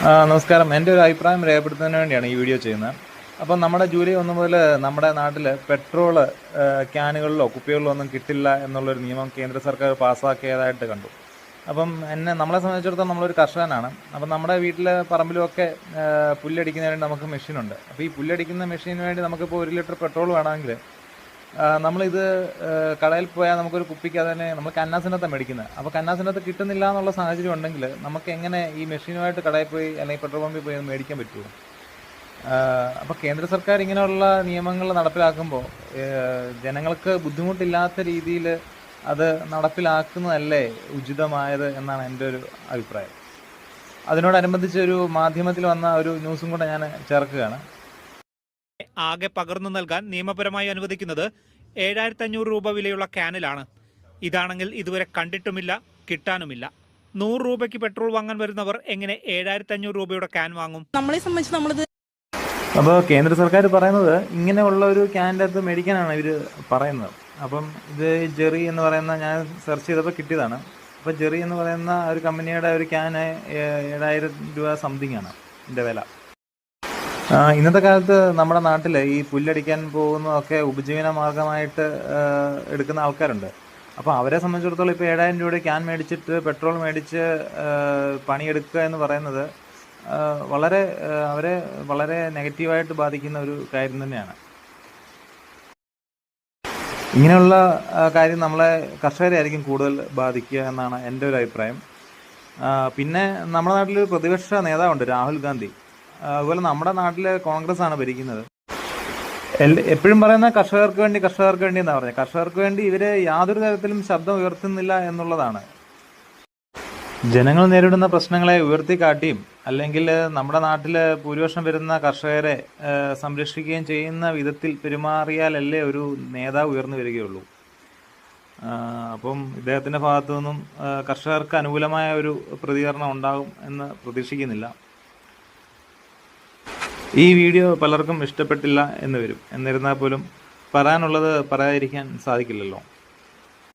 നമസ്കാരം. എൻ്റെ ഒരു അഭിപ്രായം രേഖപ്പെടുത്തുന്നതിന് വേണ്ടിയാണ് ഈ വീഡിയോ ചെയ്യുന്നത്. അപ്പം നമ്മുടെ ജൂലൈ 1 മുതൽ നമ്മുടെ നാട്ടിൽ പെട്രോൾ ക്യാനുകളിലോ കുപ്പികളിലോ ഒന്നും കിട്ടില്ല എന്നുള്ളൊരു നിയമം കേന്ദ്ര സർക്കാർ പാസ്സാക്കിയതായിട്ട് കണ്ടു. അപ്പം നമ്മളെ സംബന്ധിച്ചിടത്തോളം നമ്മളൊരു കർഷകനാണ്. അപ്പം നമ്മുടെ വീട്ടിലെ പറമ്പിലുമൊക്കെ പുല്ലടിക്കുന്നതിന് വേണ്ടി നമുക്ക് മെഷീനുണ്ട്. അപ്പോൾ ഈ പുല്ലടിക്കുന്ന മെഷീന് വേണ്ടി നമുക്കിപ്പോൾ 1 ലിറ്റർ പെട്രോൾ വേണമെങ്കിൽ നമ്മളിത് കടയിൽ പോയാൽ നമുക്കൊരു കുപ്പിക്ക് തന്നെ നമ്മൾ കന്നാസിനകത്താണ് മേടിക്കുന്നത്. അപ്പോൾ കന്നാസിനകത്ത് കിട്ടുന്നില്ല എന്നുള്ള സാഹചര്യം ഉണ്ടെങ്കിൽ നമുക്ക് എങ്ങനെ ഈ മെഷീനുമായിട്ട് കടയിൽ പോയി അല്ലെങ്കിൽ പെട്രോൾ പമ്പിൽ പോയി മേടിക്കാൻ പറ്റുമോ? അപ്പോൾ കേന്ദ്ര സർക്കാർ ഇങ്ങനെയുള്ള നിയമങ്ങൾ നടപ്പിലാക്കുമ്പോൾ ജനങ്ങൾക്ക് ബുദ്ധിമുട്ടില്ലാത്ത രീതിയിൽ അത് നടപ്പിലാക്കുന്നതല്ലേ ഉചിതമായത് എന്നാണ് എൻ്റെ ഒരു അഭിപ്രായം. അതിനോടനുബന്ധിച്ച് ഒരു മാധ്യമത്തിൽ വന്ന ഒരു ന്യൂസും കൂടെ ഞാൻ ചേർക്കുകയാണ്. ആകെ പകർന്നു നൽകാൻ നിയമപരമായി അനുവദിക്കുന്നത് 7500 രൂപ വിലയുള്ള ക്യാനിലാണ്. ഇതാണെങ്കിൽ ഇതുവരെ കണ്ടിട്ടുമില്ല, കിട്ടാനുമില്ല. 100 രൂപയ്ക്ക് പെട്രോൾ വാങ്ങാൻ വരുന്നവർ എങ്ങനെ 7500 രൂപയുടെ ക്യാൻ വാങ്ങും? നമ്മളെ സംബന്ധിച്ച് നമ്മളിത് അപ്പോൾ കേന്ദ്ര സർക്കാർ പറയുന്നത് ഇങ്ങനെയുള്ള ഒരു ക്യാൻ്റെ അകത്ത് മേടിക്കാനാണ് ഇവർ പറയുന്നത്. അപ്പം ഇത് ജെറി എന്ന് പറയുന്ന, ഞാൻ സെർച്ച് ചെയ്തപ്പോൾ കിട്ടിയതാണ്. അപ്പോൾ ജെറി എന്ന് പറയുന്ന ഒരു കമ്പനിയുടെ ഒരു ക്യാന് 7000 രൂപ സംതിങ് ആണ് ഇതിൻ്റെ വില. ഇന്നത്തെ കാലത്ത് നമ്മുടെ നാട്ടിൽ ഈ പുല്ലടിക്കാൻ പോകുന്നതൊക്കെ ഉപജീവന മാർഗമായിട്ട് എടുക്കുന്ന ആൾക്കാരുണ്ട്. അപ്പോൾ അവരെ സംബന്ധിച്ചിടത്തോളം ഇപ്പോൾ 7000 രൂപയുടെ ക്യാൻ മേടിച്ചിട്ട് പെട്രോൾ മേടിച്ച് പണിയെടുക്കുക എന്ന് പറയുന്നത് അവരെ വളരെ നെഗറ്റീവായിട്ട് ബാധിക്കുന്ന ഒരു കാര്യം തന്നെയാണ്. ഇങ്ങനെയുള്ള കാര്യം നമ്മളെ കർഷകരെ ആയിരിക്കും കൂടുതൽ ബാധിക്കുക എന്നാണ് എൻ്റെ ഒരു അഭിപ്രായം. പിന്നെ നമ്മുടെ നാട്ടിലൊരു പ്രതിപക്ഷ നേതാവുണ്ട്, രാഹുൽ ഗാന്ധി. അതുപോലെ നമ്മുടെ നാട്ടിൽ കോൺഗ്രസ് ആണ് ഭരിക്കുന്നത്. എപ്പോഴും പറയുന്ന കർഷകർക്ക് വേണ്ടി എന്നാണ് പറഞ്ഞത്. കർഷകർക്ക് വേണ്ടി ഇവര് യാതൊരു തരത്തിലും ശബ്ദം ഉയർത്തുന്നില്ല എന്നുള്ളതാണ്. ജനങ്ങൾ നേരിടുന്ന പ്രശ്നങ്ങളെ ഉയർത്തിക്കാട്ടിയും അല്ലെങ്കിൽ നമ്മുടെ നാട്ടിൽ ഭൂരിപക്ഷം വരുന്ന കർഷകരെ സംരക്ഷിക്കുകയും ചെയ്യുന്ന വിധത്തിൽ പെരുമാറിയാലല്ലേ ഒരു നേതാവ് ഉയർന്നു വരികയുള്ളൂ. അപ്പം ഇദ്ദേഹത്തിൻ്റെ ഭാഗത്തു നിന്നും കർഷകർക്ക് അനുകൂലമായ ഒരു പ്രതികരണം ഉണ്ടാകും എന്ന് പ്രതീക്ഷിക്കുന്നില്ല. ഈ വീഡിയോ പലർക്കും ഇഷ്ടപ്പെട്ടില്ല എന്ന് വരും. എന്നിരുന്നാൽ പോലും പറയാനുള്ളത് പറയാതിരിക്കാൻ സാധിക്കില്ലല്ലോ.